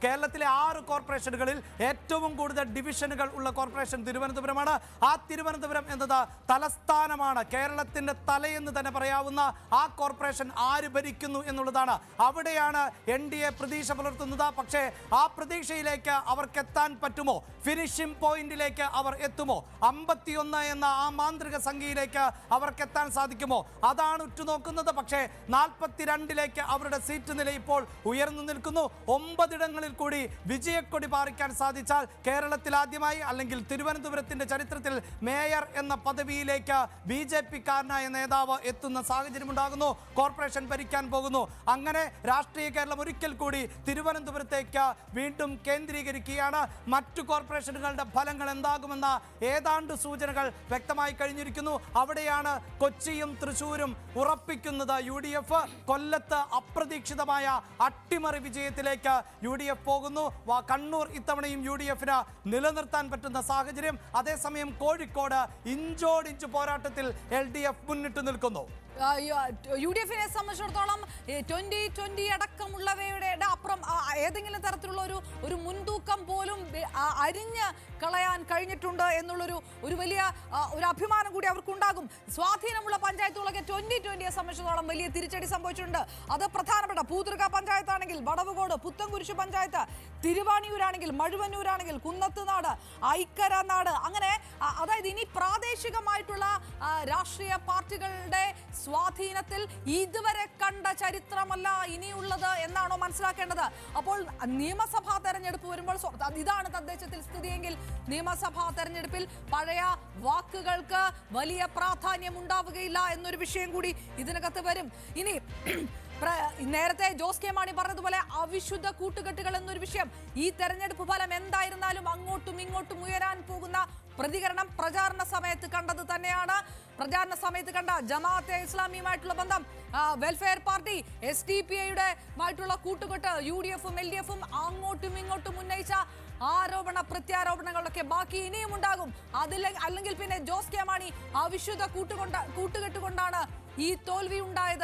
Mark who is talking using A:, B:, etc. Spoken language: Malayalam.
A: കേരളത്തിലെ 6 കോർപ്പറേഷനുകളിൽ ഏറ്റവും കൂടുതൽ ഡിവിഷനുകൾ ഉള്ള കോർപ്പറേഷൻ തിരുവനന്തപുരമാണ്. ആ തിരുവനന്തപുരം എന്നത് തലസ്ഥാനമാണ്. കേരളത്തിന്റെ തലയെന്ന് തന്നെ പറയാവുന്ന ആ കോർപ്പറേഷൻ ആര് ഭരിക്കുന്നു എന്നുള്ളതാണ്. അവിടെയാണ് NDA പ്രതീക്ഷ പുലർത്തുന്നത്. പക്ഷേ ആ പ്രതീക്ഷയിലേക്ക് അവർക്ക് എത്താൻ പറ്റുമോ? ഫിനിഷിംഗ് പോയിന്റിലേക്ക് അവർ എത്തുമോ? 51 എന്ന ആ മാന്ത്രിക സംഖ്യയിലേക്ക് അവർക്ക് എത്താൻ സാധിക്കുമോ? അതാണ് ഉറ്റുനോക്കുന്നത്. പക്ഷേ 42ലേക്ക് അവരുടെ സീറ്റ് നില ഇപ്പോൾ ഉയർന്നു നിൽക്കുന്നു. 9 ഇടങ്ങളിൽ കൂടി വിജയക്കൊടി പാറിക്കാൻ സാധിച്ചാൽ കേരളത്തിൽ ആദ്യമായി, അല്ലെങ്കിൽ തിരുവനന്തപുരത്തിന്റെ ചരിത്രത്തിൽ മേയർ എന്ന പദവിയിലേക്ക് BJP-കാരനായ നേതാവ് എത്തുന്ന സാഹചര്യം ഉണ്ടാകുന്നു. കോർപ്പറേഷൻ ഭരിക്കാൻ പോകുന്നു. അങ്ങനെ രാഷ്ട്രീയ കേരളം ഒരിക്കൽ കൂടി തിരുവനന്തപുരത്തേക്ക് വീണ്ടും കേന്ദ്രീകരിക്കുകയാണ്. മറ്റു കോർപ്പറേഷനുകളുടെ ഫലങ്ങൾ എന്താകുമെന്ന ഏതാണ്ട് സൂചനകൾ വ്യക്തമായി കഴിഞ്ഞിരിക്കുന്നു. അവിടെയാണ് കൊച്ചിയും തൃശ്ശൂരും ഉറപ്പിക്കുന്നത് UDF. കൊല്ലത്ത് അപ്രതീക്ഷിതമായ അട്ടിമറി വിജയത്തിലേക്ക് UDF പോകുന്നു. കണ്ണൂർ ഇത്തവണയും UDF-ന് നിലനിർത്താൻ പറ്റുന്ന സാഹചര്യം. അതേസമയം കോഴിക്കോട് ഇഞ്ചോടിഞ്ച് പോരാട്ടത്തിൽ LDF മുന്നിട്ട് നിൽക്കുന്നു.
B: UDF-നെ സംബന്ധിച്ചിടത്തോളം 2020 അടക്കമുള്ളവയുടെ അപ്പുറം ഏതെങ്കിലും തരത്തിലുള്ള ഒരു മുൻതൂക്കം പോലും അരിഞ്ഞ് കളയാൻ കഴിഞ്ഞിട്ടുണ്ട് എന്നുള്ളൊരു വലിയ ഒരു അഭിമാനം കൂടി അവർക്കുണ്ടാകും. സ്വാധീനമുള്ള പഞ്ചായത്തുകളൊക്കെ 2020-യെ സംബന്ധിച്ചിടത്തോളം വലിയ തിരിച്ചടി സംഭവിച്ചിട്ടുണ്ട്. അത് പ്രധാനപ്പെട്ട പൂതൃക പഞ്ചായത്താണെങ്കിൽ, വടവുകോട്, പുത്തൻകുരിശ് പഞ്ചായത്ത്, തിരുവാണിയൂരാണെങ്കിൽ, മഴുവന്നൂരാണെങ്കിൽ, കുന്നത്തുനാട്, ഐക്കരനാട്, അങ്ങനെ അതായത് ഇനി പ്രാദേശികമായിട്ടുള്ള രാഷ്ട്രീയ പാർട്ടികളുടെ സ്വാധീനത്തിൽ ഇതുവരെ കണ്ട ചരിത്രമല്ല ഇനിയുള്ളത് എന്നാണോ മനസ്സിലാക്കേണ്ടത്? അപ്പോൾ നിയമസഭാ തെരഞ്ഞെടുപ്പ് വരുമ്പോൾ, ഇതാണ് തദ്ദേശത്തിൽ സ്ഥിതിയെങ്കിൽ നിയമസഭാ തെരഞ്ഞെടുപ്പിൽ പഴയ വാക്കുകൾക്ക് വലിയ പ്രാധാന്യം ഉണ്ടാവുകയില്ല എന്നൊരു വിഷയം കൂടി ഇതിനകത്ത് വരും. ഇനി നേരത്തെ ജോസ് കെ മാണി പറഞ്ഞതുപോലെ അവിശുദ്ധ കൂട്ടുകെട്ടുകൾ എന്നൊരു വിഷയം, ഈ തെരഞ്ഞെടുപ്പ് ഫലം എന്തായിരുന്നാലും അങ്ങോട്ടും ഇങ്ങോട്ടും ഉയരാൻ പോകുന്ന പ്രതികരണം പ്രചാരണ സമയത്ത് കണ്ടത് തന്നെയാണ്. പ്രചാരണ സമയത്ത് കണ്ട ജമാഅത്തെ ഇസ്ലാമിയുമായിട്ടുള്ള ബന്ധം, വെൽഫെയർ പാർട്ടി, SDPI-യുടെമായിട്ടുള്ള കൂട്ടുകെട്ട്, UDF-ഉം LDF-ഉം അങ്ങോട്ടും ഇങ്ങോട്ടും ഉന്നയിച്ച ആരോപണ പ്രത്യാരോപണങ്ങളൊക്കെ ബാക്കി ഇനിയും ഉണ്ടാകും. അല്ലെങ്കിൽ പിന്നെ ജോസ് കെ മാണി അവിശുദ്ധ കൂട്ടുകെട്ടുകൊണ്ടാണ് ഈ തോൽവി ഉണ്ടായത്